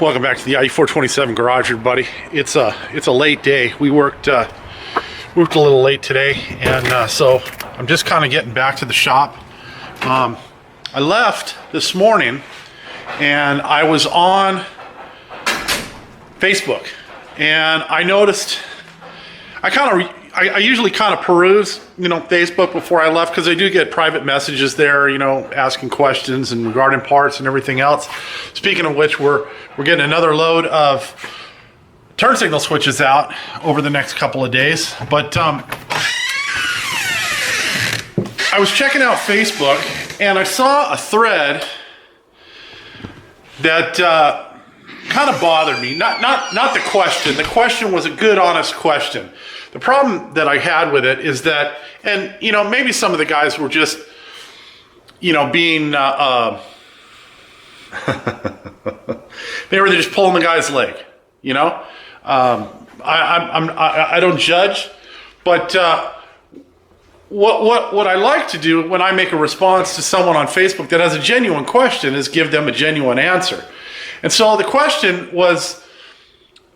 Welcome back to the IE427 garage, everybody. It's a late day. We worked a little late today, and so I'm just kind of getting back to the shop. I left this morning, and I was on Facebook, and I noticed I usually kind of peruse, Facebook before I left, because I do get private messages there, asking questions and regarding parts and everything else. Speaking of which, we're getting another load of turn signal switches out over the next couple of days. But I was checking out Facebook, and I saw a thread that kind of bothered me. Not the question. The question was a good, honest question. The problem that I had with it is that, and maybe some of the guys were just, being, they were just pulling the guy's leg. I don't judge, but what I like to do when I make a response to someone on Facebook that has a genuine question is give them a genuine answer. And so the question was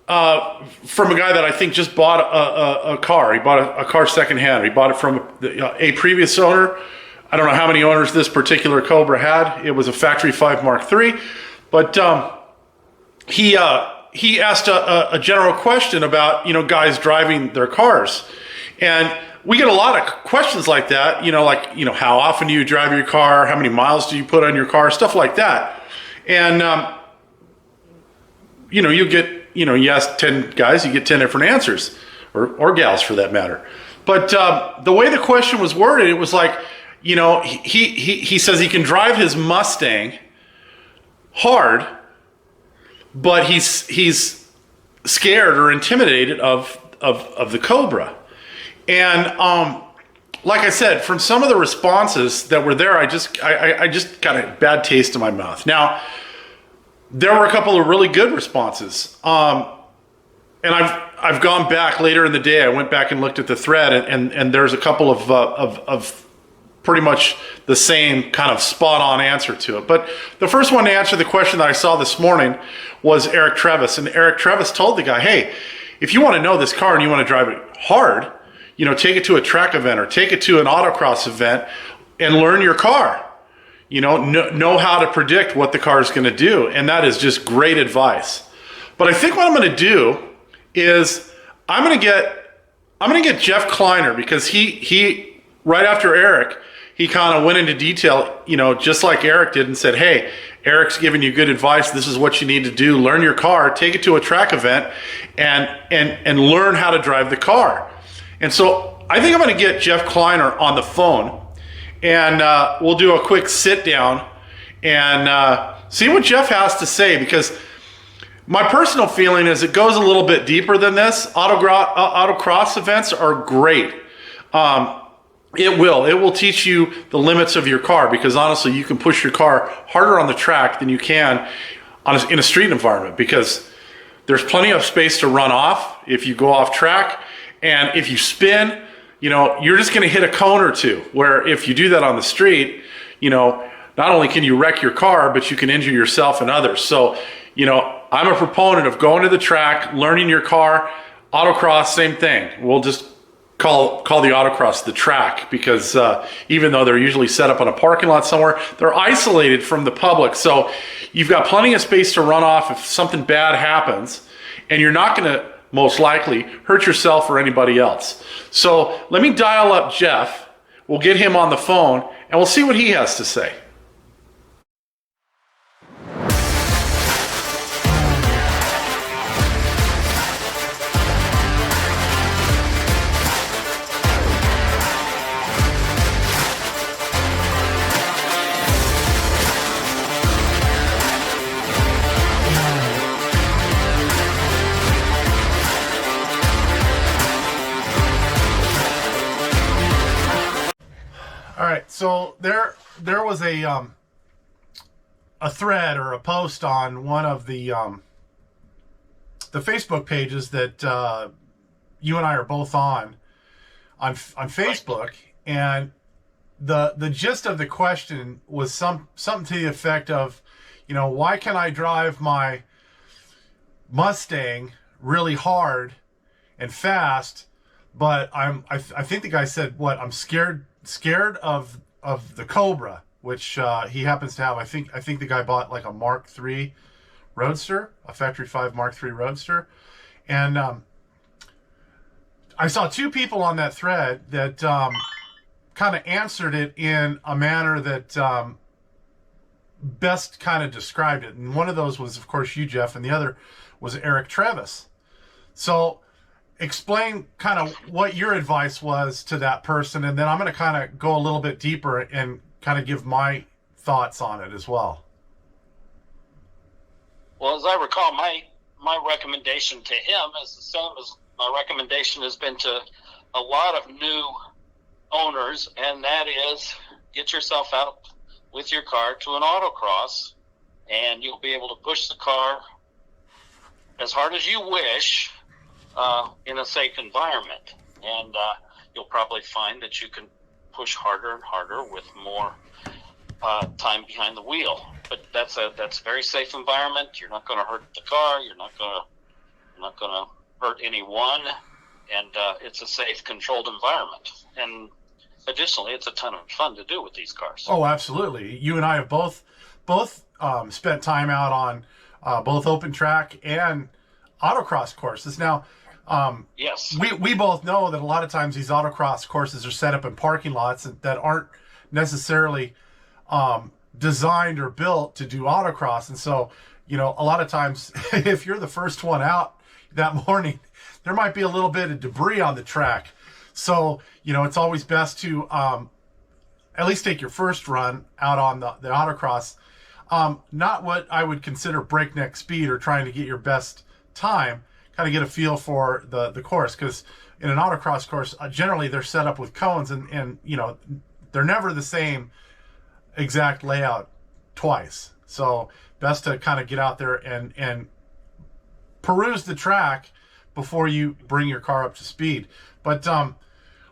from a guy that I think just bought a car. He bought a car secondhand. He bought it from a previous owner. I don't know how many owners this particular Cobra had. It was a Factory 5 Mark III. But he asked a general question about, guys driving their cars. And we get a lot of questions like that, how often do you drive your car? How many miles do you put on your car? Stuff like that. And, you get, you ask 10 guys, you get 10 different answers, or gals for that matter. But the way the question was worded, it was like, he says he can drive his Mustang hard, but he's scared or intimidated of the Cobra. And like I said, from some of the responses that were there, I just got a bad taste in my mouth. Now, there were a couple of really good responses. And I've gone back later in the day. I went back and looked at the thread, and there's a couple of pretty much the same kind of spot on answer to it. But the first one to answer the question that I saw this morning was Eric Trevis. And Eric Trevis told the guy, hey, if you want to know this car and you want to drive it hard, take it to a track event or take it to an autocross event and learn your car. Know how to predict what the car is going to do. And that is just great advice. But I think what I'm going to do is I'm going to get Jeff Kleiner, because he right after Eric, he kind of went into detail, just like Eric did, and said, hey, Eric's giving you good advice. This is what you need to do. Learn your car, take it to a track event, and learn how to drive the car. And so I think I'm going to get Jeff Kleiner on the phone, and we'll do a quick sit down and see what Jeff has to say, because my personal feeling is it goes a little bit deeper than this. Autocross events are great. It will teach you the limits of your car, because honestly, you can push your car harder on the track than you can in a street environment, because there's plenty of space to run off if you go off track. And if you spin, you're just going to hit a cone or two, where if you do that on the street, not only can you wreck your car, but you can injure yourself and others. So, I'm a proponent of going to the track, learning your car. Autocross, same thing. We'll just call the autocross the track, because even though they're usually set up on a parking lot somewhere, they're isolated from the public. So you've got plenty of space to run off if something bad happens, and you're not going to most likely hurt yourself or anybody else. So let me dial up Jeff. We'll get him on the phone, and we'll see what he has to say. All right, so there was a thread or a post on one of the Facebook pages that you and I are both on Facebook, and the gist of the question was something to the effect of, why can I drive my Mustang really hard and fast, but I think the guy said what I'm scared of the Cobra, which he happens to have. I think the guy bought like a Mark III Roadster, a Factory 5 Mark III Roadster, and I saw two people on that thread that kind of answered it in a manner that best kind of described it. And one of those was, of course, you, Jeff, and the other was Eric Trevis. So explain kind of what your advice was to that person, and then I'm going to kind of go a little bit deeper and kind of give my thoughts on it as well. Well, as I recall, my recommendation to him is the same as my recommendation has been to a lot of new owners, and that is get yourself out with your car to an autocross, and you'll be able to push the car as hard as you wish in a safe environment. And you'll probably find that you can push harder and harder with more time behind the wheel. But that's a very safe environment. You're not going to hurt the car. You're not going to hurt anyone, and it's a safe, controlled environment. And additionally, it's a ton of fun to do with these cars. Oh, absolutely. You and I have both spent time out on both open track and autocross courses. Now, yes, we both know that a lot of times these autocross courses are set up in parking lots that aren't necessarily designed or built to do autocross. And so, a lot of times if you're the first one out that morning, there might be a little bit of debris on the track. So, it's always best to at least take your first run out on the autocross. Not what I would consider breakneck speed or trying to get your best time, kind of get a feel for the course. Because in an autocross course, generally they're set up with cones and they're never the same exact layout twice. So best to kind of get out there and peruse the track before you bring your car up to speed. But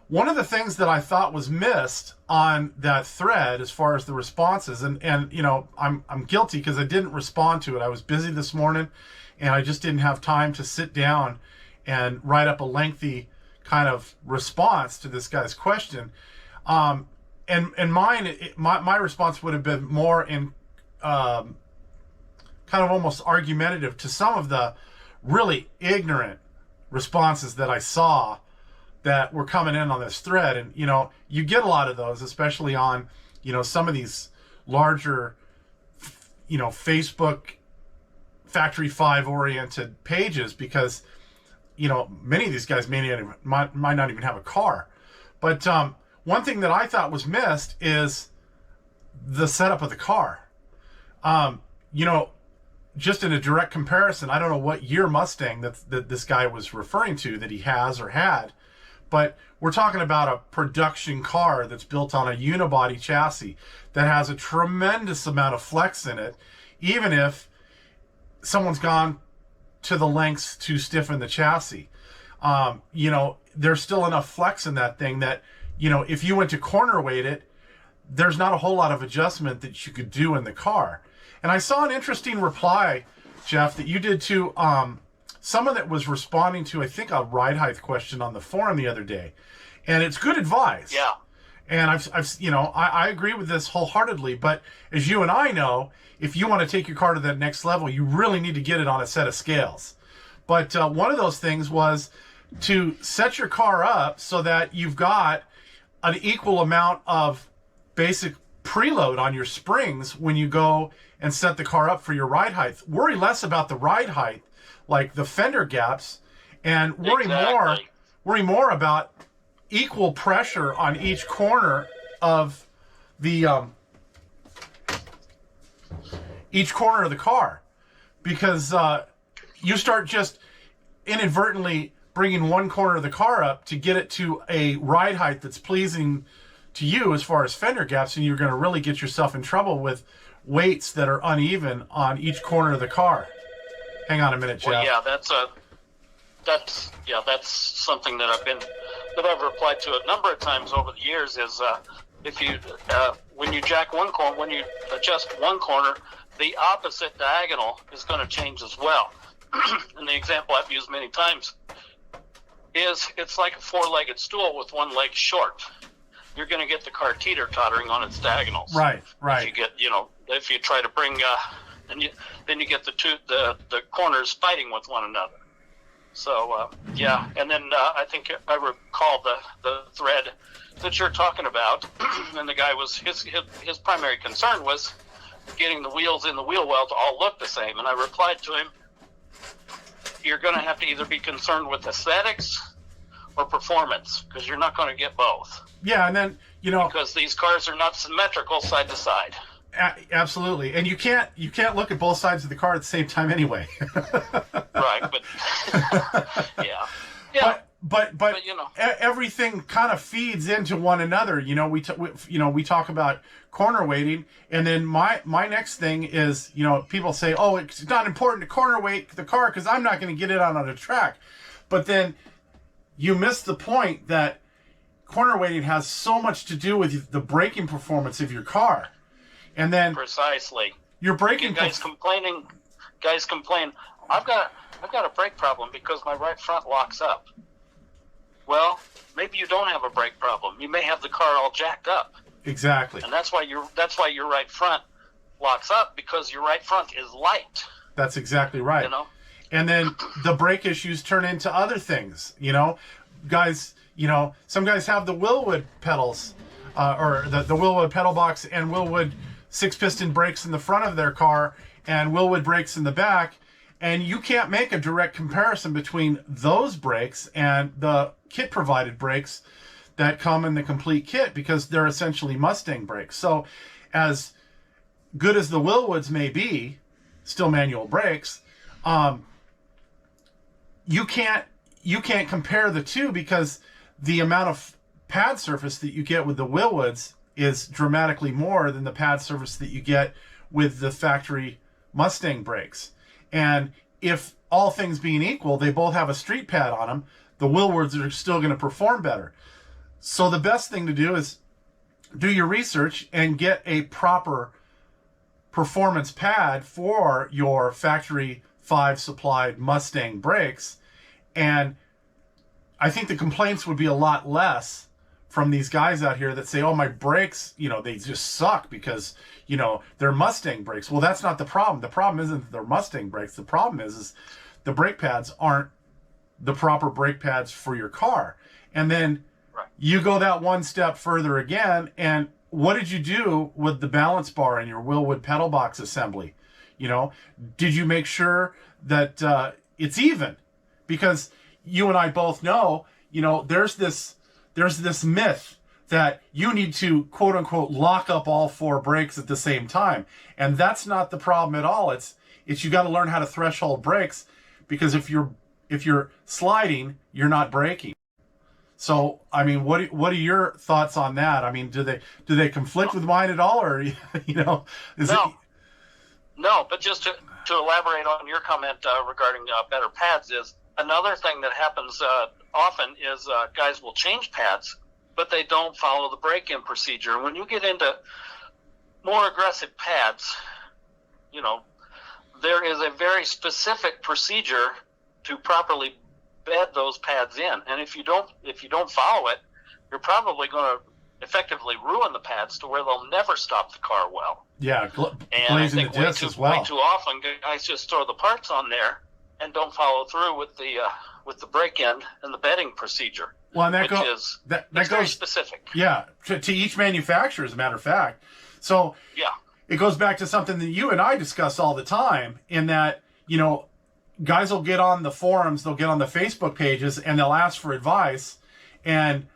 one of the things that I thought was missed on that thread as far as the responses, and I'm guilty because I didn't respond to it. I was busy this morning and I just didn't have time to sit down and write up a lengthy kind of response to this guy's question. And my response would have been more in kind of almost argumentative to some of the really ignorant responses that I saw that were coming in on this thread. And, you get a lot of those, especially on, some of these larger, Facebook Factory 5 oriented pages, because, many of these guys might not even have a car. But one thing that I thought was missed is the setup of the car. Just in a direct comparison, I don't know what year Mustang that this guy was referring to that he has or had, but we're talking about a production car that's built on a unibody chassis that has a tremendous amount of flex in it, even if someone's gone to the lengths to stiffen the chassis. There's still enough flex in that thing that, if you went to corner weight it, there's not a whole lot of adjustment that you could do in the car. And I saw an interesting reply, Jeff, that you did to someone that was responding to, I think, a ride height question on the forum the other day. And it's good advice. Yeah. And I agree with this wholeheartedly. But as you and I know, if you want to take your car to that next level, you really need to get it on a set of scales. But one of those things was to set your car up so that you've got an equal amount of basic preload on your springs when you go and set the car up for your ride height. Worry less about the ride height, like the fender gaps, and worry more about equal pressure on each corner of the car, because you start just inadvertently bringing one corner of the car up to get it to a ride height that's pleasing to you as far as fender gaps, and you're going to really get yourself in trouble with weights that are uneven on each corner of the car. Hang on a minute, Jeff. Well, yeah, that's something that I've replied to a number of times over the years. Is if you when you jack one corner, when you adjust one corner, the opposite diagonal is going to change as well. and the example I've used many times is it's like a four-legged stool with one leg short. You're going to get the car teeter-tottering on its diagonals. Right. If you get, if you try to bring, then you get the corners fighting with one another. So and then I think I recall the thread that you're talking about, and the guy was his primary concern was getting the wheels in the wheel well to all look the same, and I replied to him, you're going to have to either be concerned with aesthetics or performance, because you're not going to get both. Yeah, and then because these cars are not symmetrical side to side. Absolutely, and you can't look at both sides of the car at the same time anyway. Right, but yeah. But everything kind of feeds into one another. We talk about corner weighting, and then my next thing is people say, oh, it's not important to corner weight the car because I'm not going to get it on a track, but then you miss the point that corner weighting has so much to do with the braking performance of your car, and then precisely your braking. Guys complain. I've got a brake problem because my right front locks up. Well, maybe you don't have a brake problem. You may have the car all jacked up. Exactly. And that's why your right front locks up, because your right front is light. That's exactly right. And then the brake issues turn into other things. Guys, some guys have the Willwood pedals, or the Willwood pedal box and Willwood 6-piston brakes in the front of their car and Willwood brakes in the back. And you can't make a direct comparison between those brakes and the kit-provided brakes that come in the complete kit, because they're essentially Mustang brakes. So as good as the Willwoods may be, still manual brakes, you can't compare the two, because the amount of pad surface that you get with the Willwoods is dramatically more than the pad surface that you get with the factory Mustang brakes. And if all things being equal, they both have a street pad on them, the Willwoods are still going to perform better. So the best thing to do is do your research and get a proper performance pad for your factory 5 supplied Mustang brakes. And I think the complaints would be a lot less from these guys out here that say, oh, my brakes, they just suck because, they're Mustang brakes. Well, that's not the problem. The problem isn't that they're Mustang brakes. The problem is the brake pads aren't the proper brake pads for your car. And then you go that one step further again, and what did you do with the balance bar in your Willwood pedal box assembly? Did you make sure that it's even? Because you and I both know, there's this myth that you need to, quote unquote, lock up all 4 brakes at the same time. And that's not the problem at all. It's you got to learn how to threshold brakes, because if you're sliding, you're not braking. So, I mean, what are your thoughts on that? I mean, do they conflict with mine at all, or No, but just to elaborate on your comment regarding better pads, is another thing that happens often is guys will change pads, but they don't follow the break-in procedure. When you get into more aggressive pads, there is a very specific procedure to properly bed those pads in, and if you don't follow it, you're probably going to effectively ruin the pads to where they'll never stop the car well. Yeah, and I think the disc as well. Way too often guys just throw the parts on there and don't follow through with the break-in and the bedding procedure. Well, and that goes very specific. Yeah, to each manufacturer, as a matter of fact. So yeah, it goes back to something that you and I discuss all the time, in that guys will get on the forums, they'll get on the Facebook pages, and they'll ask for advice. And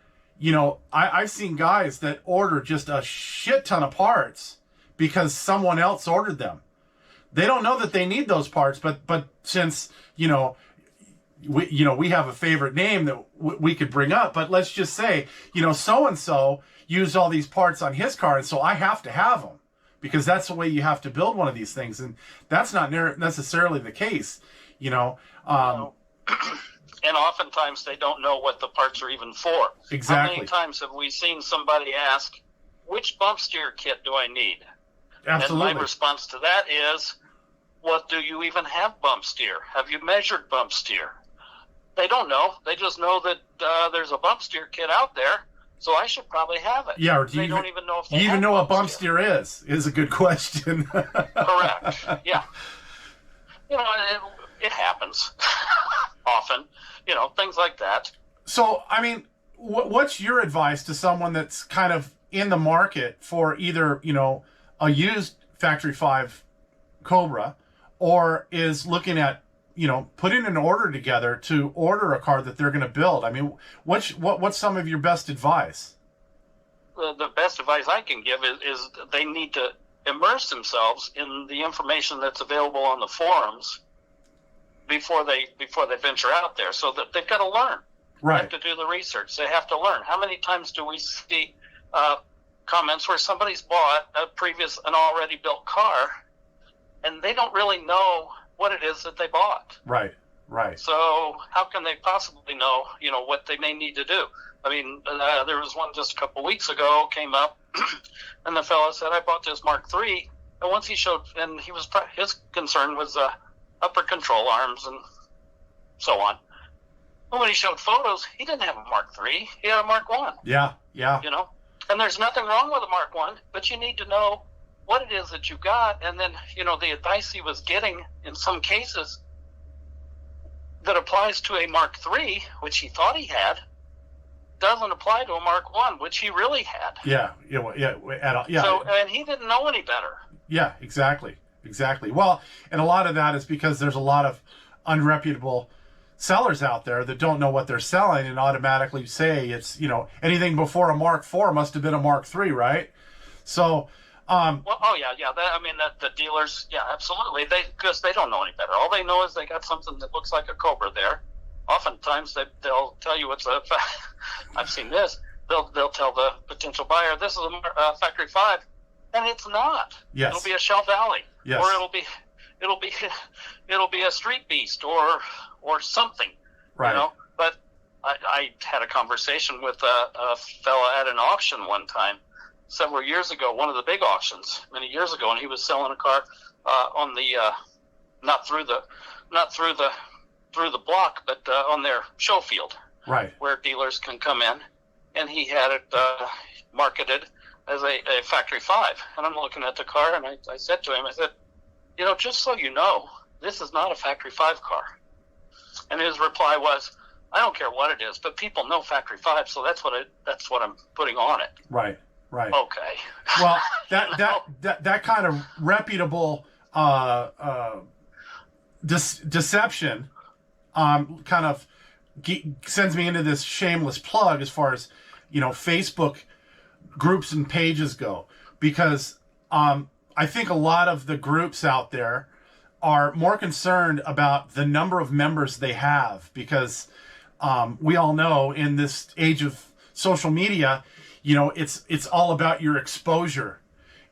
I've seen guys that order just a shit ton of parts because someone else ordered them. They don't know that they need those parts, but since we have a favorite name that we could bring up, but let's just say so and so used all these parts on his car, and so I have to have them because that's the way you have to build one of these things, and that's not necessarily the case. And oftentimes they don't know what the parts are even for. Exactly. How many times have we seen somebody ask, which bump steer kit do I need? Absolutely. And my response to that is, well, do you even have bump steer? Have you measured bump steer? They don't know. They just know that there's a bump steer kit out there, so I should probably have it. Yeah, or they don't even know if they even know what bump steer is a good question. Correct. Yeah. It happens often. Things like that. So, I mean, what's your advice to someone that's kind of in the market for either, a used Factory 5 Cobra, or is looking at, putting an order together to order a car that they're going to build? I mean, what's some of your best advice? The best advice I can give is they need to immerse themselves in the information that's available on the forums before they venture out there. So that they've got to learn. Right. They have to do the research. They have to learn. How many times do we see comments where somebody's bought an already built car, and they don't really know what it is that they bought? Right. So how can they possibly know, what they may need to do? I mean, there was one just a couple of weeks ago came up, and the fellow said, "I bought this Mark III," and once he showed, and his concern was upper control arms and so on. And when he showed photos, he didn't have a Mark III. He had a Mark I. Yeah. And there's nothing wrong with a Mark I, but you need to know what it is that you got. And then, the advice he was getting in some cases that applies to a Mark III, which he thought he had, doesn't apply to a Mark I, which he really had. Yeah. So, and he didn't know any better. Yeah, exactly. Well, and a lot of that is because there's a lot of unreputable sellers out there that don't know what they're selling and automatically say it's, anything before a Mark IV must have been a Mark III, right? So, the dealers, yeah, absolutely. Because they don't know any better. All they know is they got something that looks like a Cobra there. Oftentimes they'll tell you I've seen this. They'll tell the potential buyer, this is a Factory 5, and it's not. Yes. It'll be a Shell Valley. Yes. Or it'll be a Street Beast or something. Right. But I had a conversation with a fella at an auction one time several years ago, one of the big auctions many years ago, and he was selling a car on the not through the block, but on their show field, right, where dealers can come in, and he had it marketed as a Factory 5. And I'm looking at the car, and I said to him, I said, just so you know, this is not a Factory 5 car. And his reply was, I don't care what it is, but people know Factory 5, so that's what I'm putting on it. Right. Okay. Well, that kind of reputable deception kind of sends me into this shameless plug as far as Facebook groups and pages go, because I think a lot of the groups out there are more concerned about the number of members they have, because we all know in this age of social media, it's all about your exposure.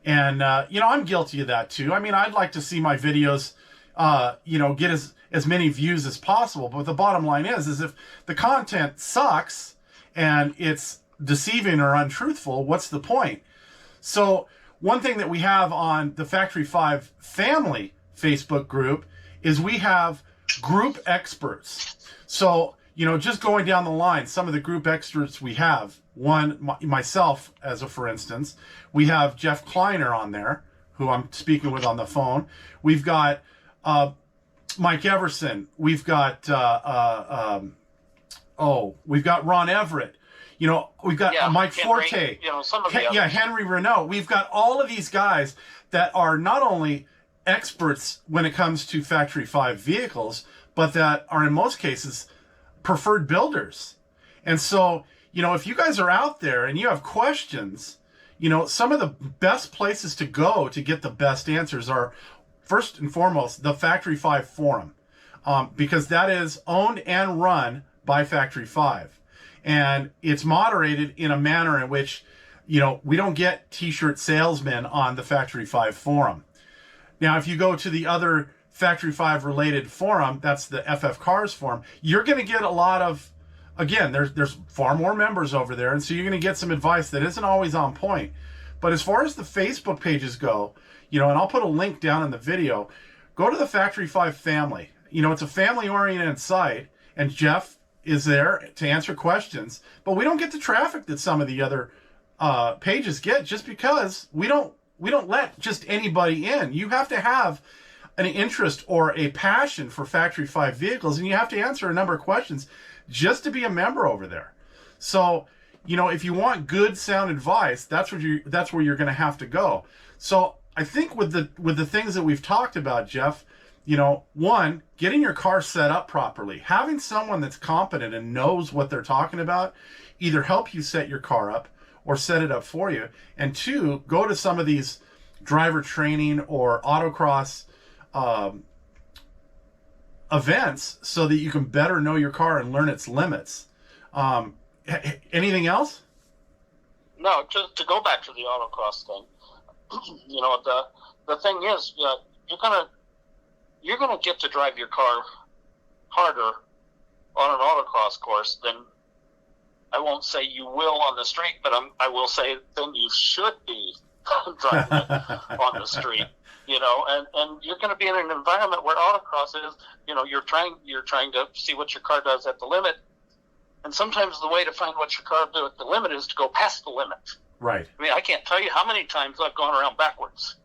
And, I'm guilty of that too. I mean, I'd like to see my videos, get as many views as possible. But the bottom line is if the content sucks and it's deceiving or untruthful, what's the point? So one thing that we have on the Factory 5 family Facebook group is we have group experts. So, just going down the line, some of the group experts we have, myself as a for instance, we have Jeff Kleiner on there, who I'm speaking with on the phone. We've got Mike Everson. We've got we've got Ron Everett. We've got Mike Henry, Forte. Some of the others. Henry Renault. We've got all of these guys that are not only experts when it comes to Factory 5 vehicles, but that are in most cases preferred builders. And so, if you guys are out there and you have questions, some of the best places to go to get the best answers are, first and foremost, the Factory 5 forum, because that is owned and run by Factory 5. And it's moderated in a manner in which, we don't get t-shirt salesmen on the Factory 5 forum. Now, if you go to the other Factory 5 related forum, that's the FF Cars forum, you're going to get a lot of, again, there's far more members over there, and so you're going to get some advice that isn't always on point. But as far as the Facebook pages go, and I'll put a link down in the video, go to the Factory 5 family. You know, it's a family-oriented site, and Jeff is there to answer questions. But we don't get the traffic that some of the other pages get, just because we don't let just anybody in. You have to have an interest or a passion for Factory 5 vehicles, and you have to answer a number of questions just to be a member over there. So, you know, if you want good sound advice, that's where you're going to have to go. So I think with the things that we've talked about, Jeff, you know, one, getting your car set up properly, having someone that's competent and knows what they're talking about, either help you set your car up or set it up for you. And two, go to some of these driver training or autocross events so that you can better know your car and learn its limits. Anything else? No, to go back to the autocross thing, you know, the thing is, you're gonna get to drive your car harder on an autocross course than, I won't say you will on the street, but I will say then you should be driving it on the street. You know, and you're going to be in an environment where autocross is, you know, you're trying to see what your car does at the limit, and sometimes the way to find what your car does at the limit is to go past the limit. Right. I mean, I can't tell you how many times I've gone around backwards,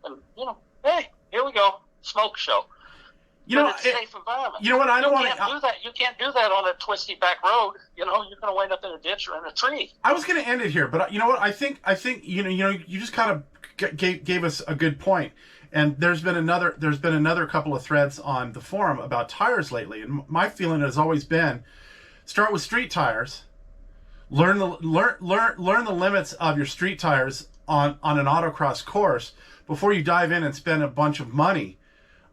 and you know, hey, here we go, smoke show. You know, it's a safe environment. You know what? I don't want to do that. You can't do that on a twisty back road. You know, you're going to wind up in a ditch or in a tree. I was going to end it here, but you know what? I think you know, you just kind of gave us a good point. And there's been another couple of threads on the forum about tires lately, and my feeling has always been, start with street tires, learn the limits of your street tires on an autocross course before you dive in and spend a bunch of money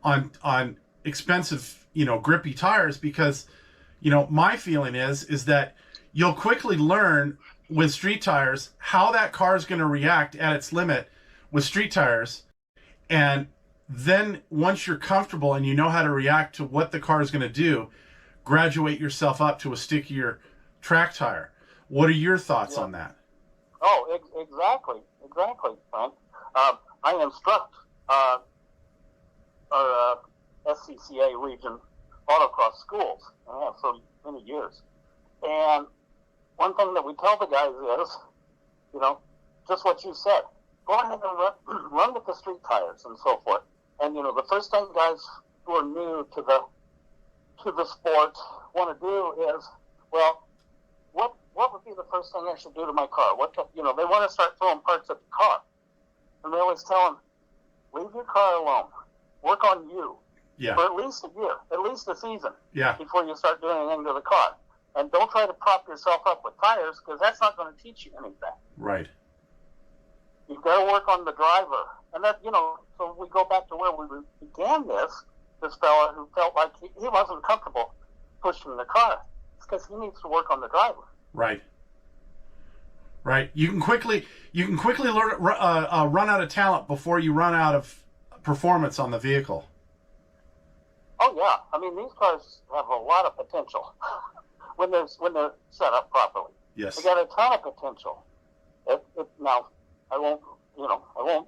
on expensive, you know, grippy tires, because, you know, my feeling is that you'll quickly learn with street tires how that car is going to react at its limit with street tires. And then once you're comfortable and you know how to react to what the car is going to do, graduate yourself up to a stickier track tire. What are your thoughts on that? Oh, exactly, Frank. I instruct our SCCA region autocross schools. I have for many years. And one thing that we tell the guys is, you know, just what you said. Go ahead and run with the street tires and so forth. And, you know, the first thing guys who are new to the sport want to do is, well, what would be the first thing I should do to my car? You know, they want to start throwing parts at the car. And they always tell them, leave your car alone. Work on you. Yeah. For at least a year, at least a season. Yeah. Before you start doing anything to the car. And don't try to prop yourself up with tires, because that's not going to teach you anything. Right. You've got to work on the driver. And that, you know, so we go back to where we began this fella who felt like he wasn't comfortable pushing the car. It's because he needs to work on the driver. Right. Right. You can quickly learn, run out of talent before you run out of performance on the vehicle. Oh yeah, I mean, these cars have a lot of potential when they're set up properly. Yes. They got a ton of potential. Now, I won't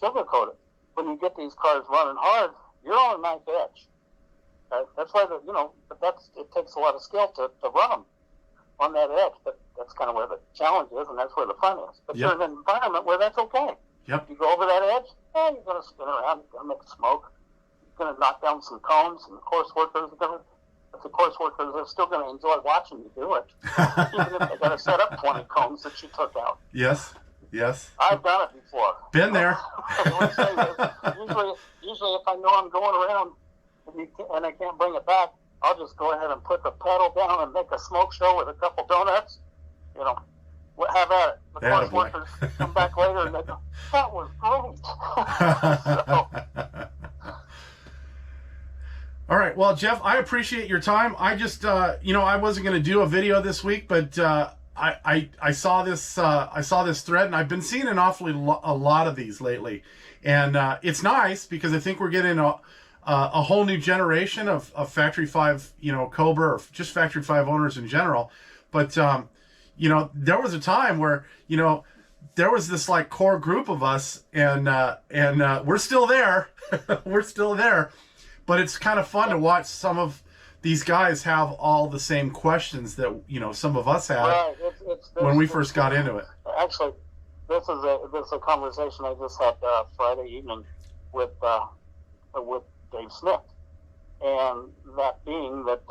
sugarcoat it. When you get these cars running hard, you're on a knife edge. Okay? That's why it takes a lot of skill to run them on that edge. But that's kind of where the challenge is, and that's where the fun is. But you're in an environment where that's okay. Yep. You go over that edge, you're going to spin around, you're going to make smoke. Going to knock down some cones, and the course workers are still going to enjoy watching you do it, even if they got to set up 20 cones that you took out. Yes. I've done it before. Been there. Usually, if I know I'm going around and I can't bring it back, I'll just go ahead and put the pedal down and make a smoke show with a couple donuts. You know, have at it. The course workers come back later and they go, "That was great." So, all right. Well, Jeff, I appreciate your time. I just, I wasn't going to do a video this week, but I saw this thread, and I've been seeing a lot of these lately, and it's nice because I think we're getting a whole new generation of Factory 5, Cobra, or just Factory 5 owners in general. But there was a time where there was this like core group of us, and we're still there. We're still there, but it's kind of fun to watch some of these guys have all the same questions that some of us had when we first got into it. Actually, this is a conversation I just had Friday evening with Dave Smith, and that being that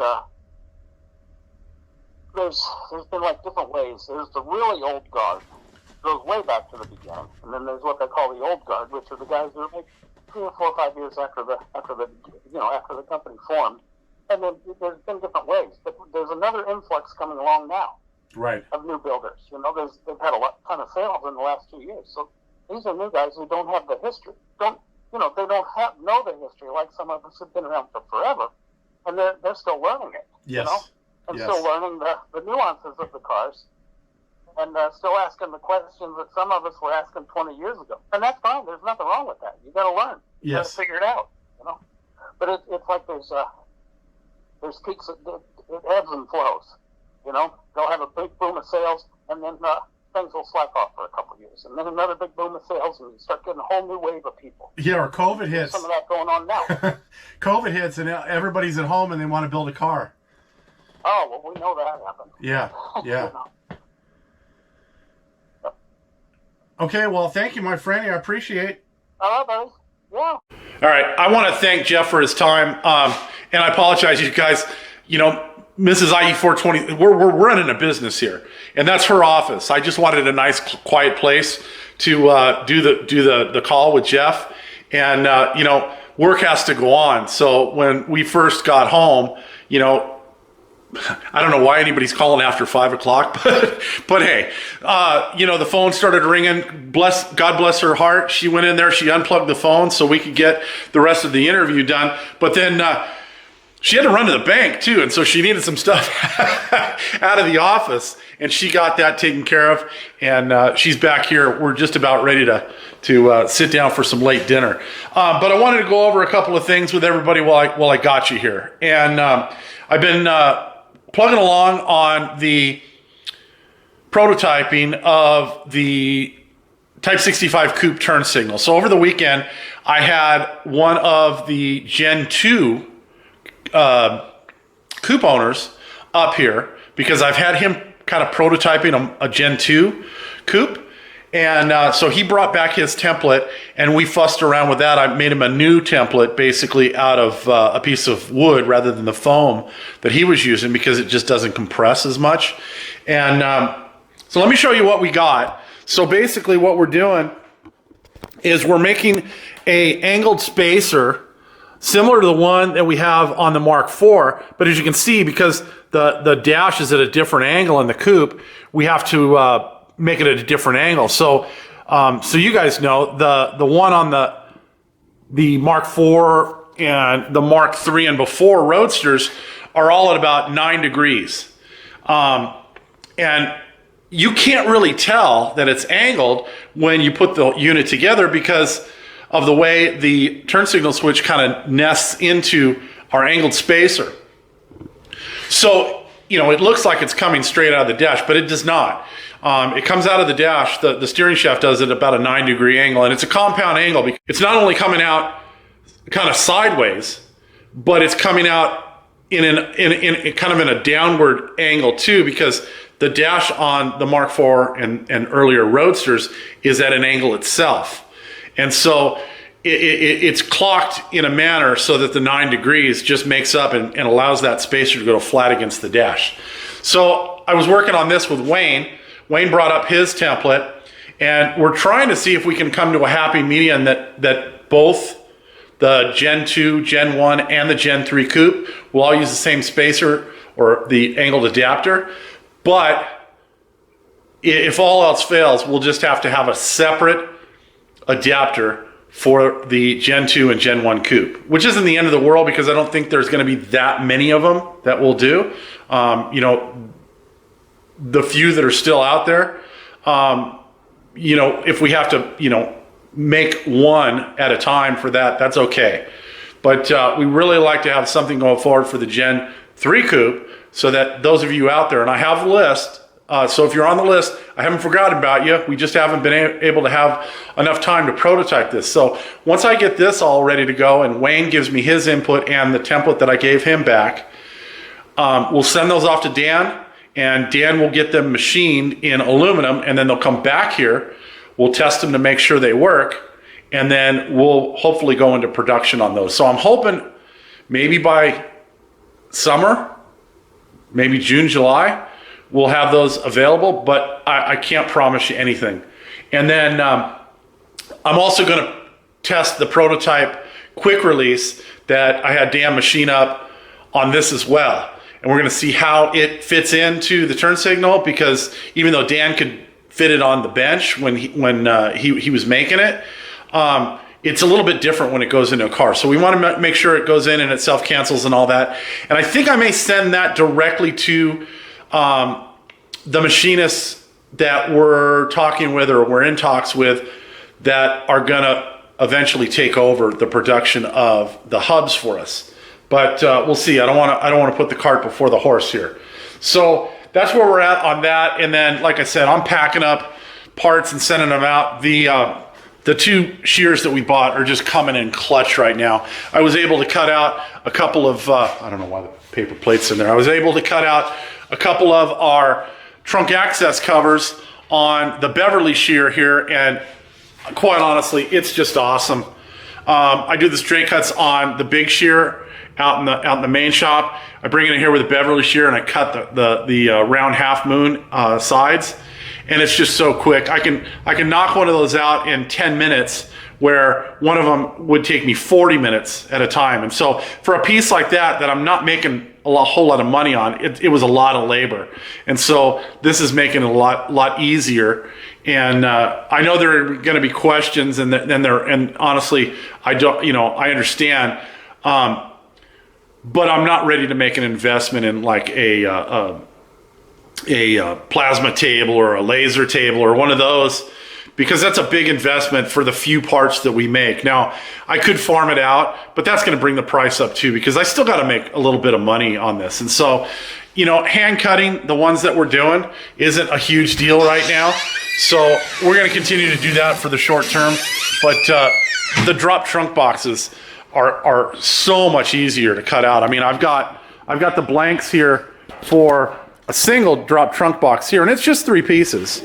there's been like different ways. There's the really old guard, goes way back to the beginning, and then there's what they call the old guard, which are the guys that are like 3 or 4 or 5 years after the company formed. And then there's been different ways, but there's another influx coming along now, right, of new builders. They've had ton of sales in the last 2 years. So these are new guys who don't have the history. They don't know the history like some of us have been around for forever, and they're still learning it. Yes. And yes. still learning the nuances of the cars, and still asking the questions that some of us were asking 20 years ago. And that's fine. There's nothing wrong with that. You got to learn. You got to figure it out. But it's like there's peaks. It ebbs and flows. They'll have a big boom of sales, and then things will slack off for a couple of years, and then another big boom of sales, and you start getting a whole new wave of people. Yeah, or COVID hits. Some of that going on now. COVID hits, and everybody's at home, and they want to build a car. Oh, well, we know that happened. Yeah, yeah. Okay, well, thank you, my friend. I appreciate. All right, buddy. Yeah. All right. I want to thank Jeff for his time. And I apologize, you guys. Mrs. IE420, we're running a business here, and that's her office. I just wanted a nice, quiet place to do the call with Jeff, and work has to go on. So when we first got home, I don't know why anybody's calling after 5 o'clock, but hey, the phone started ringing. God bless her heart. She went in there, she unplugged the phone so we could get the rest of the interview done. But then she had to run to the bank too, and so she needed some stuff out of the office, and she got that taken care of. And she's back here. We're just about ready to sit down for some late dinner. But I wanted to go over a couple of things with everybody while I got you here, and I've been plugging along on the prototyping of the Type 65 Coupe turn signal. So over the weekend, I had one of the Gen 2 Coupe owners up here because I've had him kind of prototyping a Gen 2 Coupe. And so he brought back his template, and we fussed around with that. I made him a new template, basically out of a piece of wood rather than the foam that he was using, because it just doesn't compress as much. And so let me show you what we got. So basically what we're doing is we're making a angled spacer similar to the one that we have on the Mark IV. But as you can see, because the dash is at a different angle in the Coupe, we have to make it at a different angle. So you guys know the one on the Mark IV and the Mark III and before Roadsters are all at about 9 degrees. And you can't really tell that it's angled when you put the unit together because of the way the turn signal switch kind of nests into our angled spacer. So, it looks like it's coming straight out of the dash, but it does not. It comes out of the dash, the steering shaft does it at about a 9-degree angle, and it's a compound angle because it's not only coming out kind of sideways, but it's coming out in kind of in a downward angle too, because the dash on the Mark IV and earlier Roadsters is at an angle itself. And so it's clocked in a manner so that the 9 degrees just makes up and allows that spacer to go flat against the dash. So I was working on this with Wayne. Wayne brought up his template, and we're trying to see if we can come to a happy medium that both the Gen 2, Gen 1, and the Gen 3 Coupe will all use the same spacer or the angled adapter. But if all else fails, we'll just have to have a separate adapter for the Gen 2 and Gen 1 Coupe, which isn't the end of the world because I don't think there's going to be that many of them that we'll do. The few that are still out there, if we have to, make one at a time for that, that's okay. But we really like to have something going forward for the Gen 3 Coupe so that those of you out there, and I have a list, So if you're on the list, I haven't forgotten about you. We just haven't been able to have enough time to prototype this. So once I get this all ready to go and Wayne gives me his input and the template that I gave him back, we'll send those off to Dan, and Dan will get them machined in aluminum, and then they'll come back here. We'll test them to make sure they work, and then we'll hopefully go into production on those. So I'm hoping maybe by summer, maybe June, July, we'll have those available, but I can't promise you anything. And then I'm also going to test the prototype quick release that I had Dan machine up on this as well. And we're going to see how it fits into the turn signal, because even though Dan could fit it on the bench when he was making it, it's a little bit different when it goes into a car. So we want to make sure it goes in and it self-cancels and all that. And I think I may send that directly to the machinists that we're talking with or we're in talks with that are going to eventually take over the production of the hubs for us. But we'll see. I don't want to put the cart before the horse here. So that's where we're at on that. And then, like I said, I'm packing up parts and sending them out. The two shears that we bought are just coming in clutch right now. I was able to cut out a couple of, I don't know why the paper plate's in there. I was able to cut out a couple of our trunk access covers on the Beverly shear here, and quite honestly, it's just awesome. I do the straight cuts on the big shear out in the main shop. I bring it in here with a Beverly shear and I cut the round half moon sides, and it's just so quick. I can knock one of those out in 10 minutes, where one of them would take me 40 minutes at a time. And so for a piece like that I'm not making a whole lot of money on, it was a lot of labor. And so this is making it a lot easier. And I know there are going to be questions, and honestly, I understand. But I'm not ready to make an investment in like a plasma table or a laser table or one of those, because that's a big investment for the few parts that we make. Now, I could farm it out, but that's going to bring the price up too, because I still got to make a little bit of money on this. And so, hand cutting the ones that we're doing isn't a huge deal right now. So we're going to continue to do that for the short term. But the drop trunk boxes are so much easier to cut out. I mean, I've got the blanks here for a single drop trunk box here, and it's just 3 pieces.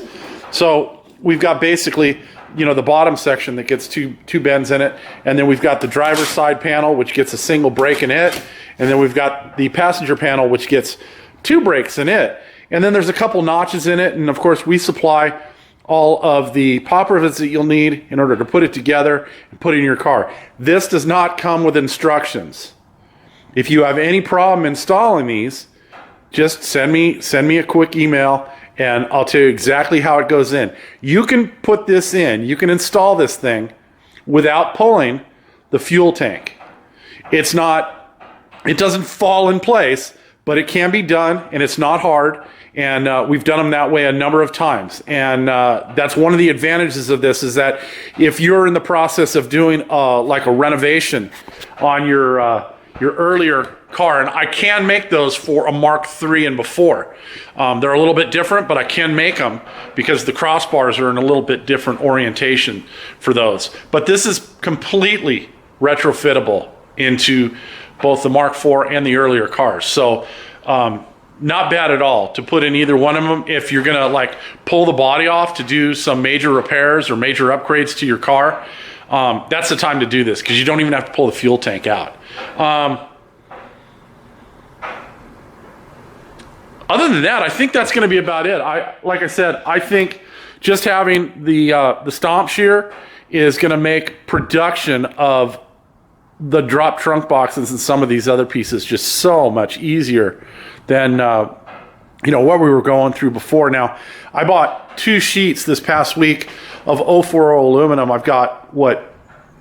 So we've got basically, the bottom section that gets two bends in it, and then we've got the driver's side panel, which gets a single brake in it, and then we've got the passenger panel, which gets 2 brakes in it, and then there's a couple notches in it, and of course we supply all of the pop rivets that you'll need in order to put it together and put it in your car. This does not come with instructions. If you have any problem installing these, just send me a quick email and I'll tell you exactly how it goes in. You can put this in, you can install this thing without pulling the fuel tank. It doesn't fall in place, but it can be done, and it's not hard. And we've done them that way a number of times. And that's one of the advantages of this, is that if you're in the process of doing like a renovation on your earlier car, and I can make those for a Mark III and before. They're a little bit different, but I can make them because the crossbars are in a little bit different orientation for those. But this is completely retrofittable into both the Mark IV and the earlier cars. So not bad at all to put in either one of them. If you're gonna like pull the body off to do some major repairs or major upgrades to your car, that's the time to do this, because you don't even have to pull the fuel tank out. Other than that, I think that's going to be about it. Like I said, I think just having the stomp shear is going to make production of the drop trunk boxes and some of these other pieces just so much easier than what we were going through before. Now, I bought 2 sheets this past week of 040 aluminum. I've got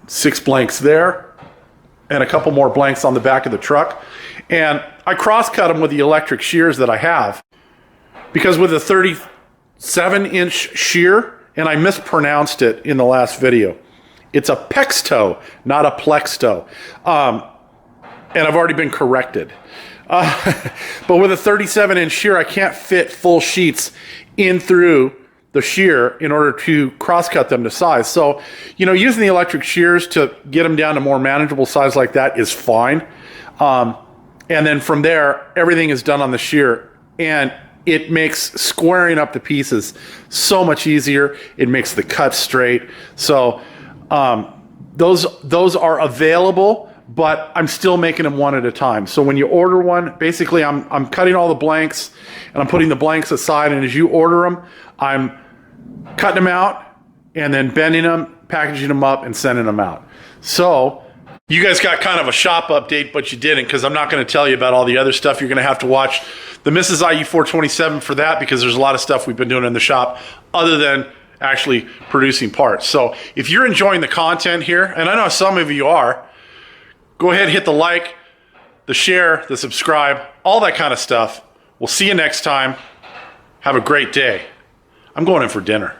6 blanks there and a couple more blanks on the back of the truck. And I cross-cut them with the electric shears that I have, because with a 37-inch shear, and I mispronounced it in the last video, it's a Pexto, not a Plexto. and I've already been corrected. But with a 37-inch shear, I can't fit full sheets in through the shear in order to cross-cut them to size. So, using the electric shears to get them down to more manageable size like that is fine. And then from there, everything is done on the shear, and it makes squaring up the pieces so much easier. It makes the cut straight. So those are available, but I'm still making them one at a time. So when you order one, basically I'm cutting all the blanks and I'm putting the blanks aside. And as you order them, I'm cutting them out and then bending them, packaging them up, and sending them out. So you guys got kind of a shop update, but you didn't, because I'm not going to tell you about all the other stuff. You're going to have to watch the Mrs. IU 427 for that, because there's a lot of stuff we've been doing in the shop other than actually producing parts. So if you're enjoying the content here, and I know some of you are, go ahead, hit the like, the share, the subscribe, all that kind of stuff. We'll see you next time. Have a great day. I'm going in for dinner.